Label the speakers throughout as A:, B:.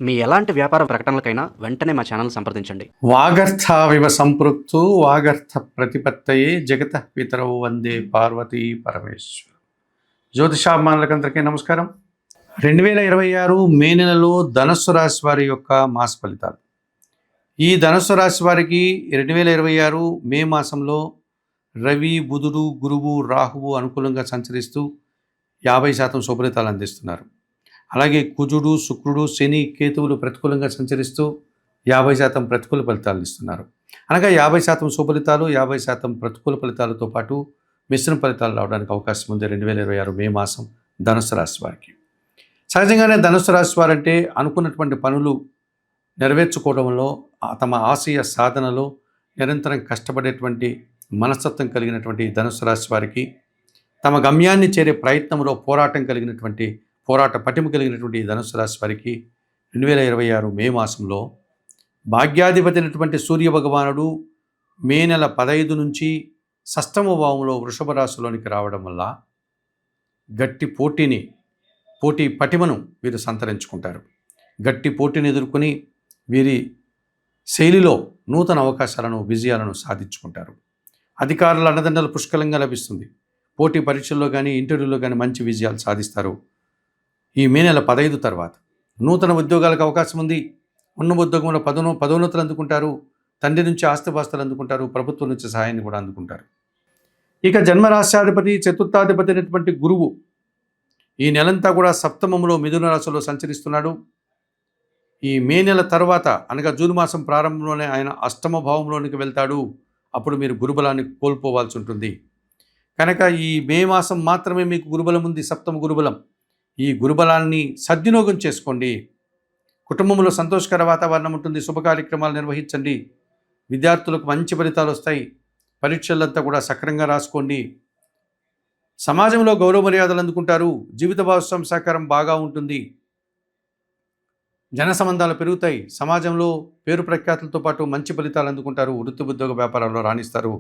A: మీ ఎలాంటి వ్యాపార ప్రకటనలకైనా వెంటనే మా ఛానల్ సంప్రదించండి.
B: వాగర్థావివ సంపృక్తు వాగర్థ ప్రతిపత్తయే జగత పితరౌ వందే పార్వతీ పరమేశ్వర. జ్యోతిషాభిమానులకందరికీ నమస్కారం. 2026 మే నెలలో ధనస్సు రాశి వారి యొక్క మాస ఫలితాలు. ఈ ధనస్సు రాశి వారికి 2026 మే మాసంలో రవి, బుధుడు, గురువు, రాహువు అనుకూలంగా సంచరిస్తూ 50% శుభఫలితాలు అందిస్తున్నారు. అలాగే కుజుడు, శుక్రుడు, శని, కేతువులు ప్రతికూలంగా సంచరిస్తూ 50% ప్రతికూల ఫలితాలు ఇస్తున్నారు. అనగా 50% శుభఫలితాలు, 50% ప్రతికూల ఫలితాలతో పాటు మిశ్రమ ఫలితాలు రావడానికి అవకాశం ఉంది 2026 మే మాసం ధనుస్సు రాశి వారికి. సహజంగానే ధనుస్సు రాశి వారంటే అనుకున్నటువంటి పనులు నెరవేర్చుకోవడంలో, తమ ఆశయ సాధనలో నిరంతరం కష్టపడేటువంటి మనస్తత్వం కలిగినటువంటి ధనుస్సు రాశి వారికి, తమ గమ్యాన్ని చేరే ప్రయత్నంలో పోరాట పటిమ కలిగినటువంటి ధనుస్సు రాశి వారికి 2026 మే మాసంలో భాగ్యాధిపతి అయినటువంటి సూర్య భగవానుడు మే నెల 15 నుంచి షష్టమ భావంలో వృషభ రాశిలోనికి రావడం వల్ల గట్టి పోటీ పటిమను వీరు సంతరించుకుంటారు. గట్టి పోటీని ఎదుర్కొని వీరి శైలిలో నూతన అవకాశాలను, విజయాలను సాధించుకుంటారు. అధికారుల అండదండలు పుష్కలంగా లభిస్తుంది. పోటీ పరీక్షల్లో కానీ, ఇంటర్వ్యూలో కానీ మంచి విజయాలు సాధిస్తారు. ఈ మే నెల 15 తర్వాత నూతన ఉద్యోగాలకు అవకాశం ఉంది. ఉన్న ఉద్యోగంలో పదోన్నతులు అందుకుంటారు. తండ్రి నుంచి ఆస్తిపాస్తులు అందుకుంటారు. ప్రభుత్వం నుంచి సహాయాన్ని కూడా అందుకుంటారు. ఇక జన్మరాశ్యాధిపతి, చతుర్థాధిపతి అయినటువంటి గురువు ఈ నెలంతా కూడా సప్తమంలో మిథున రాశిలో సంచరిస్తున్నాడు. ఈ మే నెల తర్వాత అనగా జూన్ మాసం ప్రారంభంలోనే ఆయన అష్టమ భావంలోనికి వెళ్తాడు. అప్పుడు మీరు గురుబలాన్ని కోల్పోవాల్సి ఉంటుంది. కనుక ఈ మే మాసం మాత్రమే మీకు గురుబలం ఉంది, సప్తమ గురుబలం. ఈ గురుబలాన్ని సద్వినియోగం చేసుకోండి. కుటుంబంలో సంతోషకర వాతావరణం ఉంటుంది. శుభ కార్యక్రమాలు నిర్వహించండి. విద్యార్థులకు మంచి ఫలితాలు వస్తాయి. పరీక్షలంతా కూడా సక్రంగా రాసుకోండి. సమాజంలో గౌరవ మర్యాదలు అందుకుంటారు. జీవిత భాగస్వామి సహకారం బాగా ఉంటుంది. జన సంబంధాలు పెరుగుతాయి. సమాజంలో పేరు ప్రఖ్యాతులతో పాటు మంచి ఫలితాలు అందుకుంటారు. వృత్తి, ఉద్యోగ వ్యాపారాల్లో రాణిస్తారు.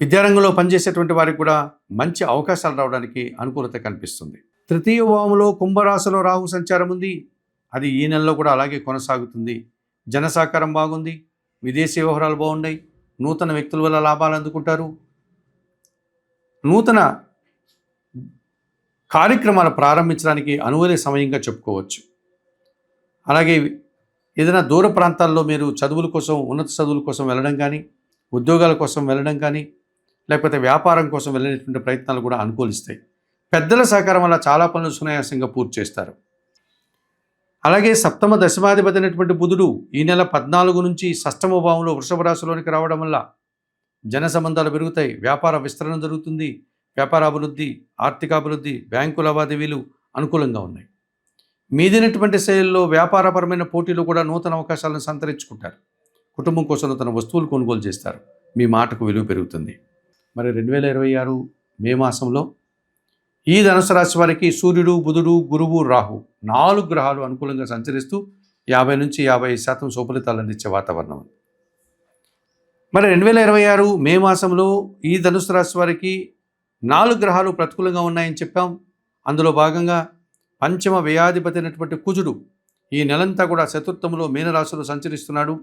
B: విద్యారంగంలో పనిచేసేటువంటి వారికి కూడా మంచి అవకాశాలు రావడానికి అనుకూలత కనిపిస్తుంది. తృతీయ భావంలో కుంభరాశిలో రాహు సంచారం ఉంది. అది ఈ నెలలో కూడా అలాగే కొనసాగుతుంది. జన సహకారం బాగుంది. విదేశీ వ్యవహారాలు బాగున్నాయి. నూతన వ్యక్తుల వల్ల లాభాలు అందుకుంటారు. నూతన కార్యక్రమాలు ప్రారంభించడానికి అనువైన సమయంగా చెప్పుకోవచ్చు. అలాగే ఏదైనా దూర ప్రాంతాల్లో మీరు చదువుల కోసం, ఉన్నత చదువుల కోసం వెళ్ళడం కానీ, ఉద్యోగాల కోసం వెళ్ళడం కానీ, లేకపోతే వ్యాపారం కోసం వెళ్ళేటువంటి ప్రయత్నాలు కూడా అనుకూలిస్తాయి. పెద్దల సహకారం వల్ల చాలా పనులు సునాయాసంగా పూర్తి చేస్తారు. అలాగే సప్తమ దశమాధిపతి అయినటువంటి బుధుడు ఈ నెల 14 నుంచి షష్టమ భావంలో వృషభ రాశిలోనికి రావడం వల్ల జన సంబంధాలు పెరుగుతాయి. వ్యాపార విస్తరణ జరుగుతుంది. వ్యాపార అభివృద్ధి, ఆర్థికాభివృద్ధి, బ్యాంకు లావాదేవీలు అనుకూలంగా ఉన్నాయి. మీదినటువంటి శైలిలో వ్యాపారపరమైన పోటీలు కూడా నూతన అవకాశాలను సంతరించుకుంటారు. కుటుంబం కోసం నూతన వస్తువులు కొనుగోలు చేస్తారు. మీ మాటకు విలువ పెరుగుతుంది. మరి 2026 మే మాసంలో ఈ ధనుసు రాశి వారికి సూర్యుడు, బుధుడు, గురువు, రాహు 4 గ్రహాలు అనుకూలంగా సంచరిస్తూ 50 నుంచి 55% శుభఫలితాలు అందించే వాతావరణం. మరి 2026 మే మాసంలో ఈ ధనుసు రాశి వారికి 4 గ్రహాలు ప్రతికూలంగా ఉన్నాయని చెప్పాం. అందులో భాగంగా పంచమ వ్యయాధిపతి అయినటువంటి కుజుడు ఈ నెలంతా కూడా చతుర్థంలో మీనరాశిలో సంచరిస్తున్నాడు.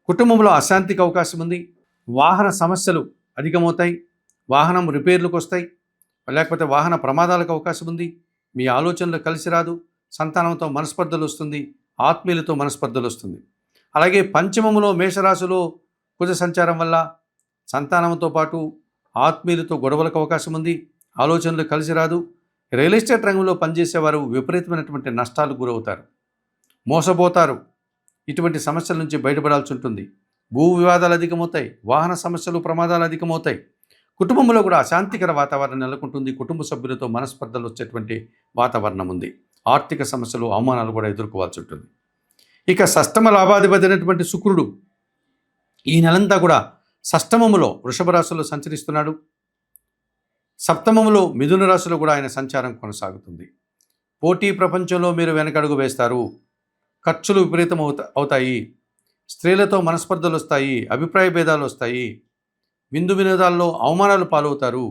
B: కుటుంబంలో అశాంతికి అవకాశం ఉంది. వాహన సమస్యలు అధికమవుతాయి. వాహనం రిపేర్లకు వస్తాయి. లేకపోతే వాహన ప్రమాదాలకు అవకాశం ఉంది. మీ ఆలోచనలు కలిసి రాదు. సంతానంతో మనస్పర్ధలు వస్తుంది. ఆత్మీయులతో మనస్పర్ధలు వస్తుంది. అలాగే పంచమములో మేషరాశిలో కుజ సంచారం వల్ల సంతానంతో పాటు ఆత్మీయులతో గొడవలకు అవకాశం ఉంది. ఆలోచనలు కలిసి రాదు. రియల్ ఎస్టేట్ రంగంలో పనిచేసేవారు విపరీతమైనటువంటి నష్టాలు గురవుతారు, మోసపోతారు. ఇటువంటి సమస్యల నుంచి బయటపడాల్సి ఉంటుంది. భూ వివాదాలు అధికమవుతాయి. వాహన సమస్యలు, ప్రమాదాలు అధికమవుతాయి. కుటుంబంలో కూడా అశాంతికర వాతావరణం నెలకొంటుంది. కుటుంబ సభ్యులతో మనస్పర్ధలు వచ్చేటువంటి వాతావరణం ఉంది. ఆర్థిక సమస్యలు, అవమానాలు కూడా ఎదుర్కోవాల్సి ఉంటుంది. ఇక షష్టమ లాభాధిపతి అయినటువంటి శుక్రుడు ఈ నెలంతా కూడా షష్టమములో వృషభ రాశిలో సంచరిస్తున్నాడు. సప్తమములో మిథున రాశిలో కూడా ఆయన సంచారం కొనసాగుతుంది. పోటీ ప్రపంచంలో మీరు వెనకడుగు వేస్తారు. ఖర్చులు విపరీతం అవుతాయి. స్త్రీలతో మనస్పర్ధలు వస్తాయి. అభిప్రాయ భేదాలు వస్తాయి. విందు వినోదాల్లో అవమానాలు పాలవుతారు.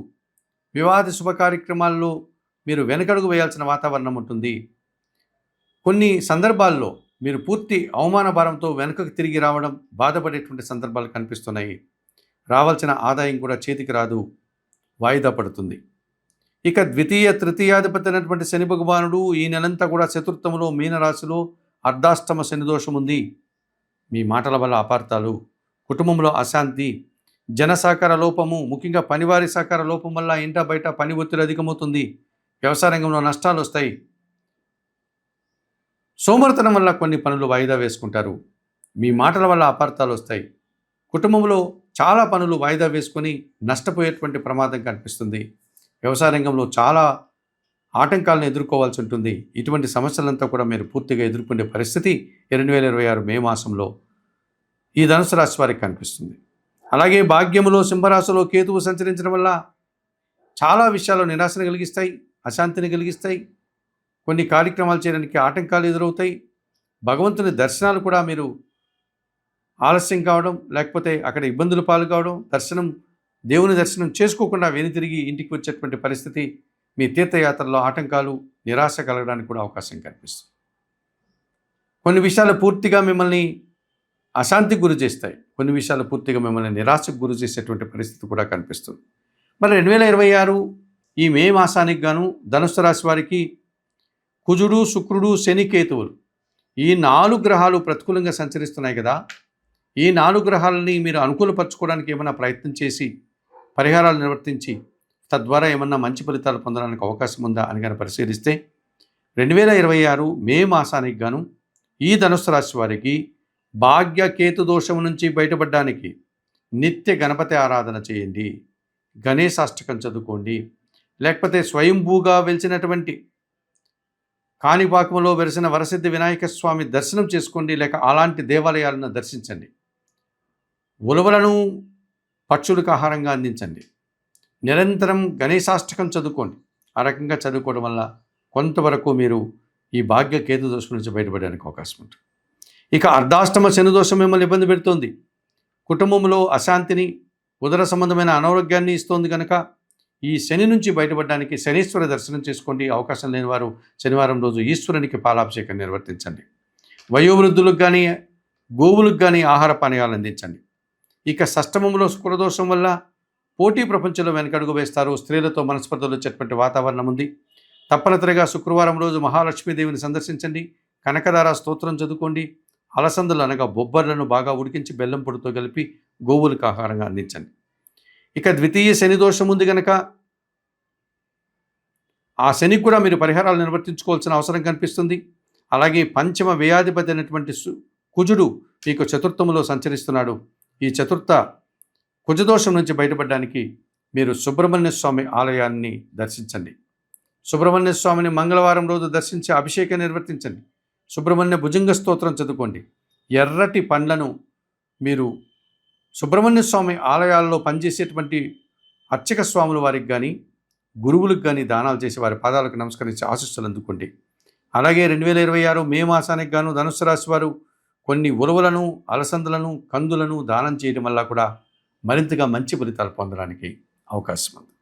B: వివాహ శుభ కార్యక్రమాల్లో మీరు వెనకడుగు వేయాల్సిన వాతావరణం ఉంటుంది. కొన్ని సందర్భాల్లో మీరు పూర్తి అవమాన భారంతో వెనుకకు తిరిగి రావడం, బాధపడేటువంటి సందర్భాలు కనిపిస్తున్నాయి. రావాల్సిన ఆదాయం కూడా చేతికి రాదు, వాయిదా పడుతుంది. ఇక ద్వితీయ తృతీయాధిపతి అయినటువంటి శని భగవానుడు ఈ నెలంతా కూడా చతుర్థములో మీనరాశిలో అర్ధాష్టమ శని దోషం ఉంది. మీ మాటల వల్ల అపార్థాలు, కుటుంబంలో అశాంతి, జన సహకార లోపము, ముఖ్యంగా పనివారి సహకార లోపం వల్ల ఇంట బయట పని ఒత్తిడి అధికమవుతుంది. వ్యవసాయ రంగంలో నష్టాలు వస్తాయి. సోమరితనం వల్ల కొన్ని పనులు వాయిదా వేసుకుంటారు. మీ మాటల వల్ల అపార్థాలు వస్తాయి. కుటుంబంలో చాలా పనులు వాయిదా వేసుకొని నష్టపోయేటువంటి ప్రమాదం కనిపిస్తుంది. వ్యవసాయ రంగంలో చాలా ఆటంకాలను ఎదుర్కోవాల్సి ఉంటుంది. ఇటువంటి సమస్యలంతా కూడా మీరు పూర్తిగా ఎదుర్కొనే పరిస్థితి 2026 మే మాసంలో ఈ ధనుసు రాశి వారికి కనిపిస్తుంది. అలాగే భాగ్యములో సింహరాశిలో కేతువు సంచరించడం వల్ల చాలా విషయాల్లో నిరాశను కలిగిస్తాయి, అశాంతిని కలిగిస్తాయి. కొన్ని కార్యక్రమాలు చేయడానికి ఆటంకాలు ఎదురవుతాయి. భగవంతుని దర్శనాలు కూడా మీరు ఆలస్యం కావడం, లేకపోతే అక్కడ ఇబ్బందులు పాలు కావడం, దేవుని దర్శనం చేసుకోకుండా వెనుతిరిగి ఇంటికి వచ్చేటువంటి పరిస్థితి, మీ తీర్థయాత్రలో ఆటంకాలు, నిరాశ కలగడానికి కూడా అవకాశం కనిపిస్తుంది. కొన్ని విషయాలు పూర్తిగా మిమ్మల్ని అశాంతికి గురి చేస్తాయి. కొన్ని విషయాలు పూర్తిగా మిమ్మల్ని నిరాశకు గురి చేసేటువంటి పరిస్థితి కూడా కనిపిస్తుంది. మరి 2026 ఈ మే మాసానికి గాను ధనుస్సు రాశి వారికి కుజుడు, శుక్రుడు, శని, కేతువులు ఈ 4 గ్రహాలు ప్రతికూలంగా సంచరిస్తున్నాయి కదా. ఈ 4 గ్రహాలని మీరు అనుకూలపరచుకోవడానికి ఏమైనా ప్రయత్నం చేసి పరిహారాలు నిర్వర్తించి తద్వారా ఏమన్నా మంచి ఫలితాలు పొందడానికి అవకాశం ఉందా అని కానీ పరిశీలిస్తే 2026 మే మాసానికి గాను ఈ ధనుస్సు రాశి వారికి భాగ్య కేతు దోషం నుంచి బయటపడడానికి నిత్య గణపతి ఆరాధన చేయండి, గణేశాష్టకం చదువుకోండి, లేకపోతే స్వయంభూగా వెలిసినటువంటి కాణిపాకంలో వెలిసిన వరసిద్ధి వినాయక స్వామి దర్శనం చేసుకోండి, లేక అలాంటి దేవాలయాలను దర్శించండి. ఉలవలను పక్షులకు ఆహారంగా అందించండి. నిరంతరం గణేశాష్టకం చదువుకోండి. ఆ రకంగా చదువుకోవడం వల్ల కొంతవరకు మీరు ఈ భాగ్య కేతు దోషం నుంచి బయటపడడానికి అవకాశం ఉంటుంది. ఇక అర్ధాష్టమ శని దోషం మిమ్మల్ని ఇబ్బంది పెడుతోంది. కుటుంబంలో అశాంతిని, ఉదర సంబంధమైన అనారోగ్యాన్ని ఇస్తోంది కనుక ఈ శని నుంచి బయటపడడానికి శనీశ్వర దర్శనం చేసుకోండి. అవకాశం లేని వారు శనివారం రోజు ఈశ్వరునికి పాలాభిషేకం నిర్వర్తించండి. వయోవృద్ధులకు కానీ గోవులకు కానీ ఆహార పానీయాలు అందించండి. ఇక షష్టమంలో శుక్రదోషం వల్ల పోటీ ప్రపంచంలో వెనకడుగు వేస్తారు. స్త్రీలతో మనస్పర్ధలు వచ్చేటువంటి వాతావరణం ఉంది. తప్పనిసరిగా శుక్రవారం రోజు మహాలక్ష్మీదేవిని సందర్శించండి. కనకదార స్తోత్రం చదువుకోండి. అలసందలు అనగా బొబ్బర్లను బాగా ఉడికించి బెల్లం పొడితో కలిపి గోవులకు ఆహారంగా అందించండి. ఇక ద్వితీయ శని దోషం ఉంది కనుక ఆ శని కూడా మీరు పరిహారాలు నిర్వర్తించుకోవాల్సిన అవసరం కనిపిస్తుంది. అలాగే పంచమ వ్యయాధిపతి అయినటువంటి కుజుడు మీకు చతుర్థములో సంచరిస్తున్నాడు. ఈ చతుర్థ కుజదోషం నుంచి బయటపడడానికి మీరు సుబ్రహ్మణ్య స్వామి ఆలయాన్ని దర్శించండి. సుబ్రహ్మణ్య స్వామిని మంగళవారం రోజు దర్శించి అభిషేకం నిర్వర్తించండి. సుబ్రహ్మణ్య భుజంగ స్తోత్రం చదువుకోండి. ఎర్రటి పండ్లను మీరు సుబ్రహ్మణ్య స్వామి ఆలయాల్లో పనిచేసేటువంటి అర్చక స్వాముల వారికి కానీ గురువులకు కానీ దానాలు చేసి వారి పాదాలకు నమస్కరించి ఆశీస్సులు అందుకోండి. అలాగే 2026 మే మాసానికి గాను ధనుస్సు రాశి వారు కొన్ని ఉలవలను, అలసందలను, కందులను దానం చేయడం వల్ల కూడా మరింతగా మంచి ఫలితాలు పొందడానికి అవకాశం ఉంది.